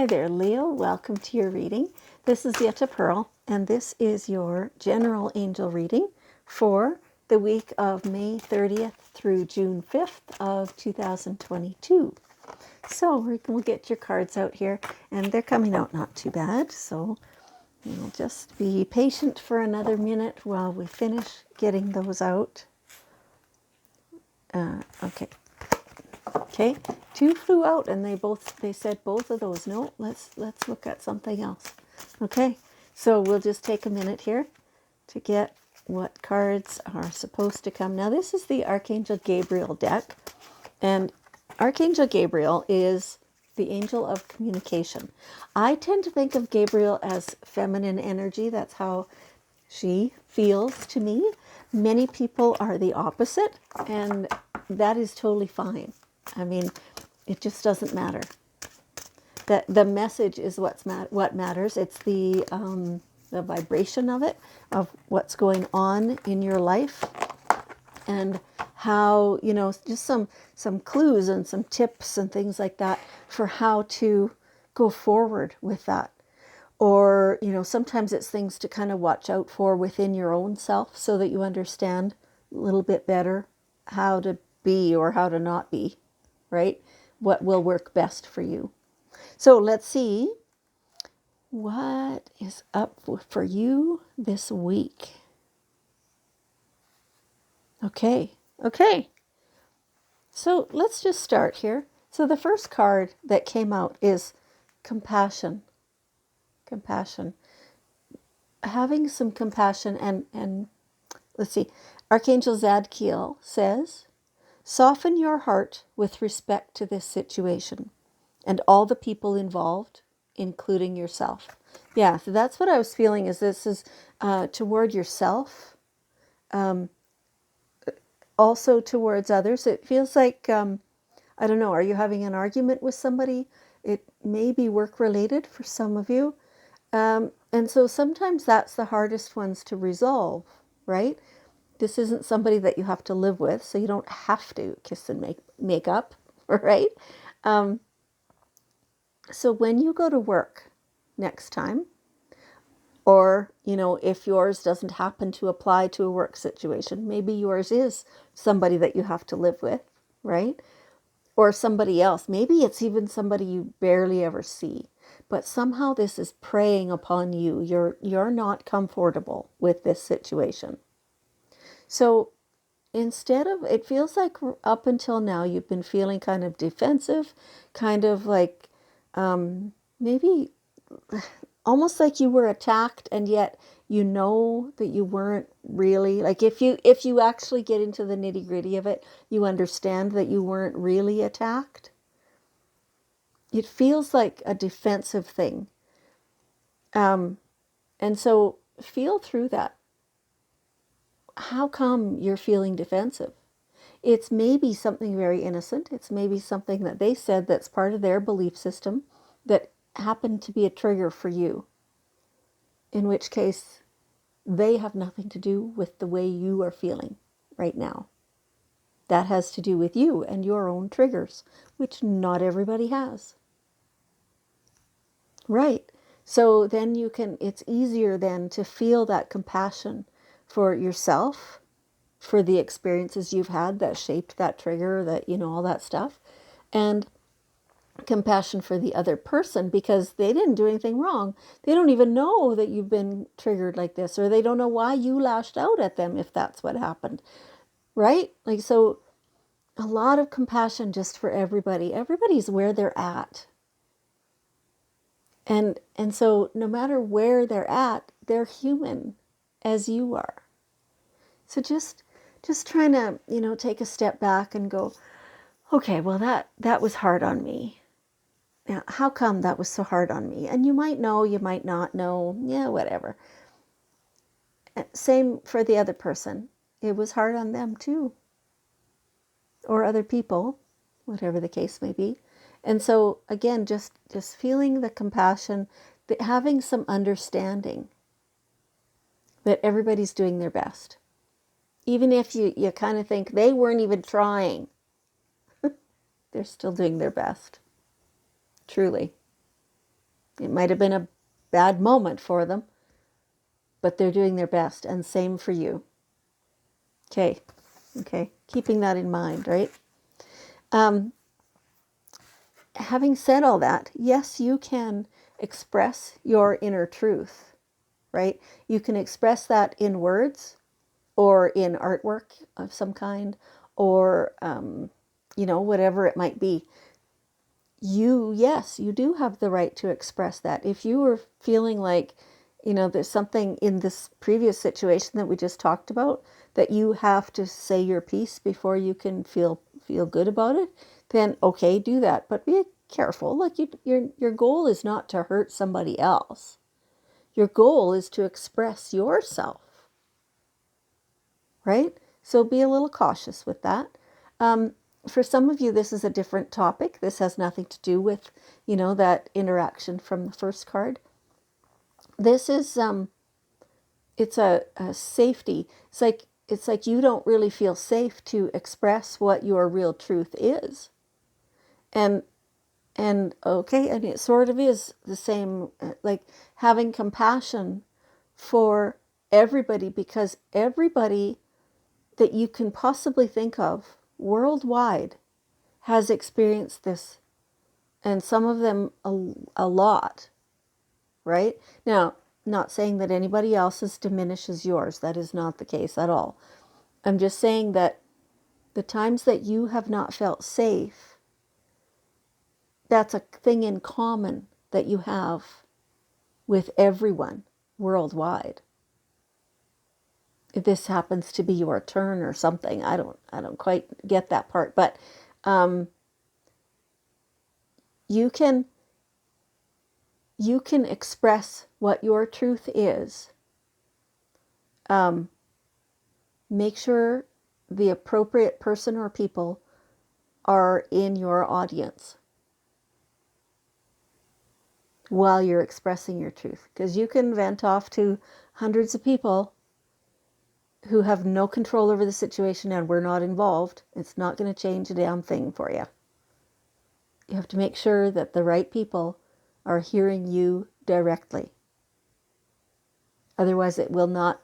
Hi there, Leo. Welcome to your reading. This is Yetta Pearl, and this is your general angel reading for the week of May 30th through June 5th of 2022. So we'll get your cards out here, and they're coming out not too bad. So you'll just be patient for another minute while we finish getting those out. Okay. Okay, two flew out, and they said both of those. No, let's look at something else. Okay, so we'll just take a minute here to get what cards are supposed to come. Now this is the Archangel Gabriel deck, and Archangel Gabriel is the angel of communication. I tend to think of Gabriel as feminine energy. That's how she feels to me. Many people are the opposite, and that is totally fine. I mean, it just doesn't matter. The message is what matters. It's the vibration of it, of what's going on in your life, and how, just some clues and some tips and things like that for how to go forward with that. Or, sometimes it's things to kind of watch out for within your own self so that you understand a little bit better how to be or how to not be, right? What will work best for you. So let's see what is up for you this week. Okay. So let's just start here. So the first card that came out is compassion. Compassion. Having some compassion and let's see. Archangel Zadkiel says, soften your heart with respect to this situation and all the people involved, including yourself. Yeah, so that's what I was feeling, is this is toward yourself, also towards others. It feels like, I don't know, are you having an argument with somebody? It may be work-related for some of you. And so sometimes that's the hardest ones to resolve, right? This isn't somebody that you have to live with, so you don't have to kiss and make up, right? So when you go to work next time, or, if yours doesn't happen to apply to a work situation, maybe yours is somebody that you have to live with, right? Or somebody else. Maybe it's even somebody you barely ever see. But somehow this is preying upon you. You're not comfortable with this situation. So instead of, it feels like up until now you've been feeling kind of defensive, kind of like maybe almost like you were attacked, and yet that you weren't really. Like if you actually get into the nitty-gritty of it, you understand that you weren't really attacked. It feels like a defensive thing. And so feel through that. How come you're feeling defensive? It's maybe something very innocent. It's maybe something that they said that's part of their belief system that happened to be a trigger for you. In which case, they have nothing to do with the way you are feeling right now. That has to do with you and your own triggers, which not everybody has. Right. So then it's easier then to feel that compassion for yourself, for the experiences you've had that shaped that trigger, that, all that stuff, and compassion for the other person, because they didn't do anything wrong. They don't even know that you've been triggered like this, or they don't know why you lashed out at them if that's what happened, right? Like, so a lot of compassion just for everybody. Everybody's where they're at. And so no matter where they're at, they're human as you are. So just trying to, take a step back and go, okay, well, that was hard on me. Now, how come that was so hard on me? And you might know, you might not know, yeah, whatever. Same for the other person. It was hard on them too. Or other people, whatever the case may be. And so, again, just feeling the compassion, having some understanding that everybody's doing their best. Even if you kind of think they weren't even trying, they're still doing their best. Truly. It might have been a bad moment for them, but they're doing their best, and same for you. Okay, keeping that in mind, right? Having said all that, yes, you can express your inner truth, right? You can express that in words or in artwork of some kind, or, whatever it might be. Yes, you do have the right to express that. If you were feeling like, there's something in this previous situation that we just talked about, that you have to say your piece before you can feel good about it, then okay, do that. But be careful. Like your goal is not to hurt somebody else. Your goal is to express yourself, right? So be a little cautious with that. For some of you, this is a different topic. This has nothing to do with, that interaction from the first card. This is, it's a safety. It's like you don't really feel safe to express what your real truth is. And okay, and it sort of is the same, like having compassion for everybody, because everybody that you can possibly think of worldwide has experienced this, and some of them a lot, right? Now, not saying that anybody else's diminishes yours. That is not the case at all. I'm just saying that the times that you have not felt safe, that's a thing in common that you have with everyone worldwide. If this happens to be your turn or something, I don't quite get that part, but you can express what your truth is. Make sure the appropriate person or people are in your audience while you're expressing your truth, because you can vent off to hundreds of people who have no control over the situation, and we're not involved. It's not going to change a damn thing for you. You have to make sure that the right people are hearing you directly. Otherwise, it will not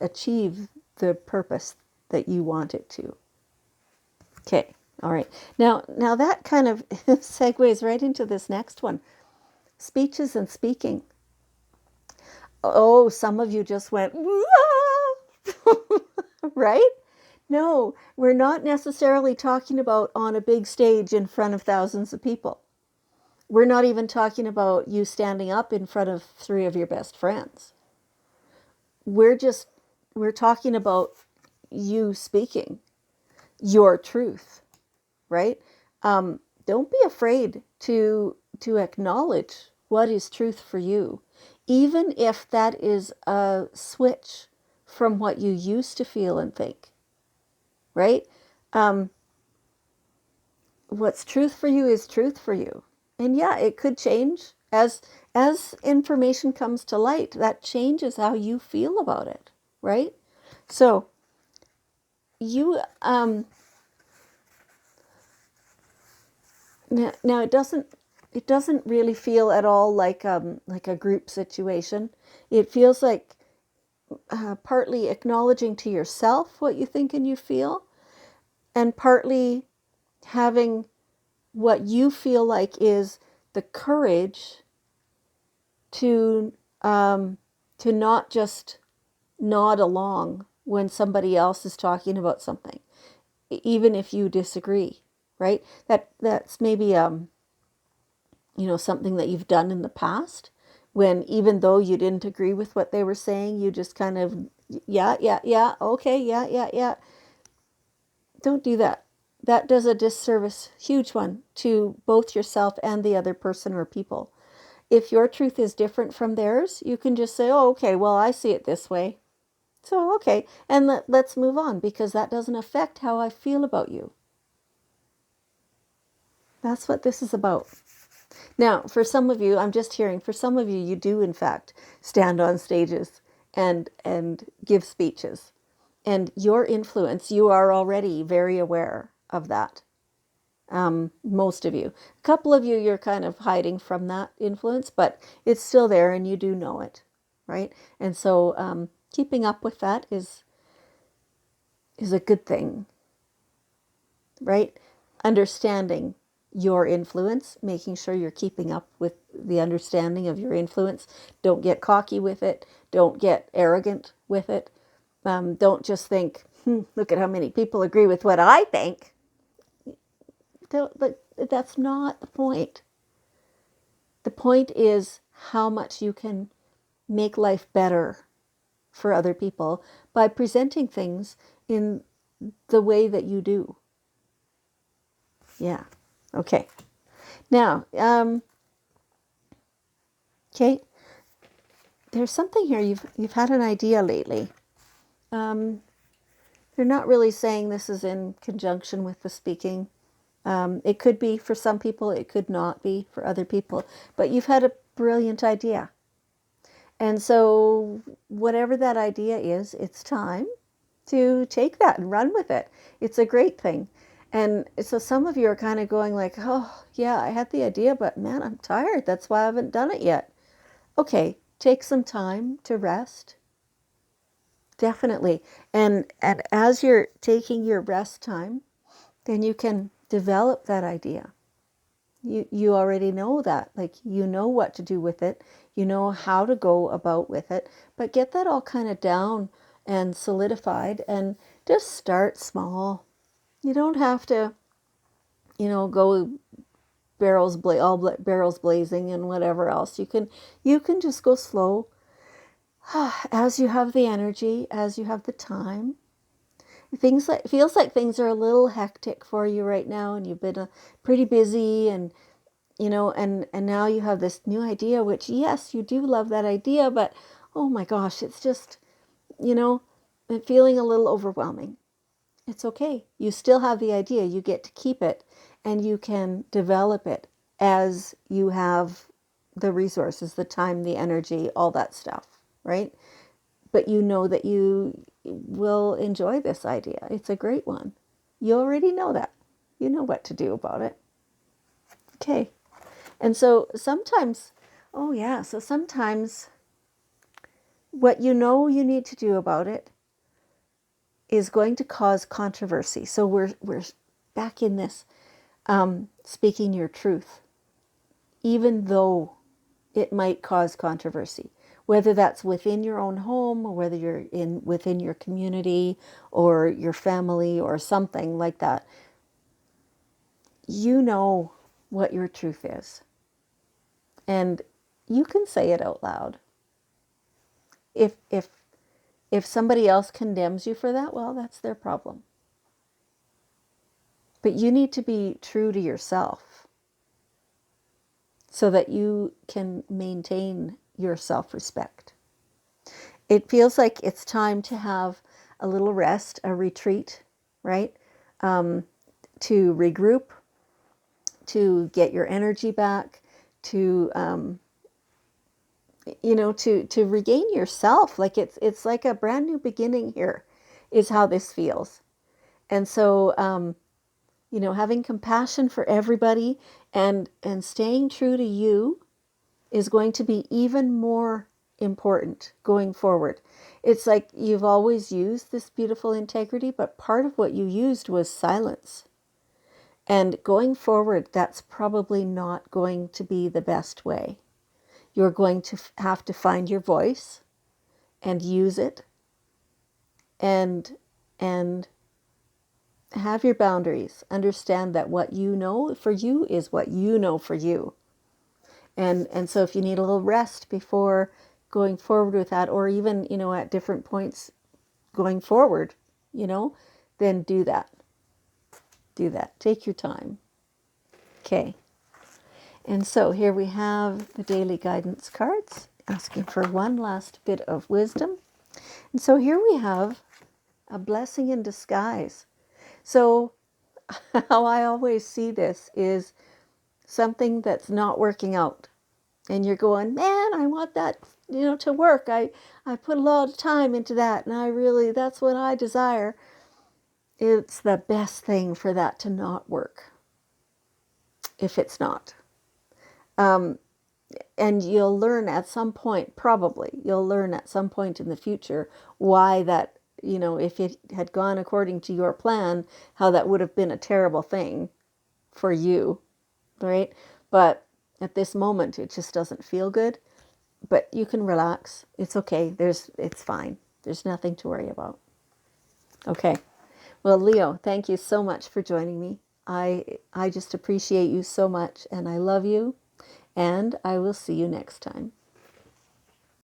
achieve the purpose that you want it to. Okay, all right. Now that kind of segues right into this next one. Speeches and speaking. Oh, some of you just went, right? No, we're not necessarily talking about on a big stage in front of thousands of people. We're not even talking about you standing up in front of 3 of your best friends. We're talking about you speaking your truth, right? Don't be afraid to acknowledge what is truth for you, even if that is a switch from what you used to feel and think, right? What's truth for you is truth for you. And yeah, it could change as information comes to light. That changes how you feel about it, right? So you now it doesn't really feel at all like a group situation. It feels like partly acknowledging to yourself what you think and you feel, and partly having what you feel like is the courage to not just nod along when somebody else is talking about something, even if you disagree, right? That's maybe something that you've done in the past, when even though you didn't agree with what they were saying, you just kind of yeah, okay, yeah. Don't do that. That does a disservice, huge one, to both yourself and the other person or people. If your truth is different from theirs, you can just say, oh, okay, well, I see it this way. So, okay, and let's move on, because that doesn't affect how I feel about you. That's what this is about. Now, for some of you, I'm just hearing, for some of you, you do, in fact, stand on stages and give speeches. And your influence, you are already very aware of that. Most of you. A couple of you, you're kind of hiding from that influence, but it's still there and you do know it, right? And so keeping up with that is a good thing, right? Understanding your influence, making sure you're keeping up with the understanding of your influence. Don't get cocky with it. Don't get arrogant with it. Don't just think, look at how many people agree with what I think. That's not the point. The point is how much you can make life better for other people by presenting things in the way that you do. Yeah. Okay. Now, okay, there's something here. You've had an idea lately. They're not really saying this is in conjunction with the speaking. It could be for some people. It could not be for other people. But you've had a brilliant idea. And so whatever that idea is, it's time to take that and run with it. It's a great thing. And so some of you are kind of going like, oh, yeah, I had the idea, but man, I'm tired. That's why I haven't done it yet. Okay, take some time to rest. Definitely. And as you're taking your rest time, then you can develop that idea. You already know that. Like, you know what to do with it. You know how to go about with it. But get that all kind of down and solidified and just start small. You don't have to, go barrels blazing and whatever else. You can just go slow as you have the energy, as you have the time. Feels like things are a little hectic for you right now, and you've been pretty busy, and and now you have this new idea, which, yes, you do love that idea, but oh my gosh, it's just, feeling a little overwhelming. It's okay. You still have the idea. You get to keep it, and you can develop it as you have the resources, the time, the energy, all that stuff, right? But you know that you will enjoy this idea. It's a great one. You already know that. You know what to do about it. Okay. And so sometimes, oh yeah, so sometimes what you know you need to do about it is going to cause controversy. So we're back in this speaking your truth, even though it might cause controversy, whether that's within your own home, or whether you're within your community or your family or something like that. You know what your truth is, and you can say it out loud. If somebody else condemns you for that, well, that's their problem. But you need to be true to yourself so that you can maintain your self-respect. It feels like it's time to have a little rest, a retreat, right? To regroup, to get your energy back, to to regain yourself. Like it's like a brand new beginning here, is how this feels. And so having compassion for everybody and staying true to you is going to be even more important going forward. It's like you've always used this beautiful integrity, but part of what you used was silence. And going forward, that's probably not going to be the best way. You're going to have to find your voice and use it, and have your boundaries. Understand that what you know for you is what you know for you. And so if you need a little rest before going forward with that, or even, at different points going forward, then do that. Do that. Take your time. Okay. And so here we have the daily guidance cards, asking for one last bit of wisdom. And so here we have a blessing in disguise. So how I always see this is something that's not working out. And you're going, man, I want that, to work. I put a lot of time into that, and that's what I desire. It's the best thing for that to not work. if it's not. And you'll learn at some point, probably, you'll learn at some point in the future why that, if it had gone according to your plan, how that would have been a terrible thing for you, right? But at this moment, it just doesn't feel good. But you can relax. It's okay. It's fine. There's nothing to worry about. Okay. Well, Leo, thank you so much for joining me. I just appreciate you so much, and I love you, and I will see you next time.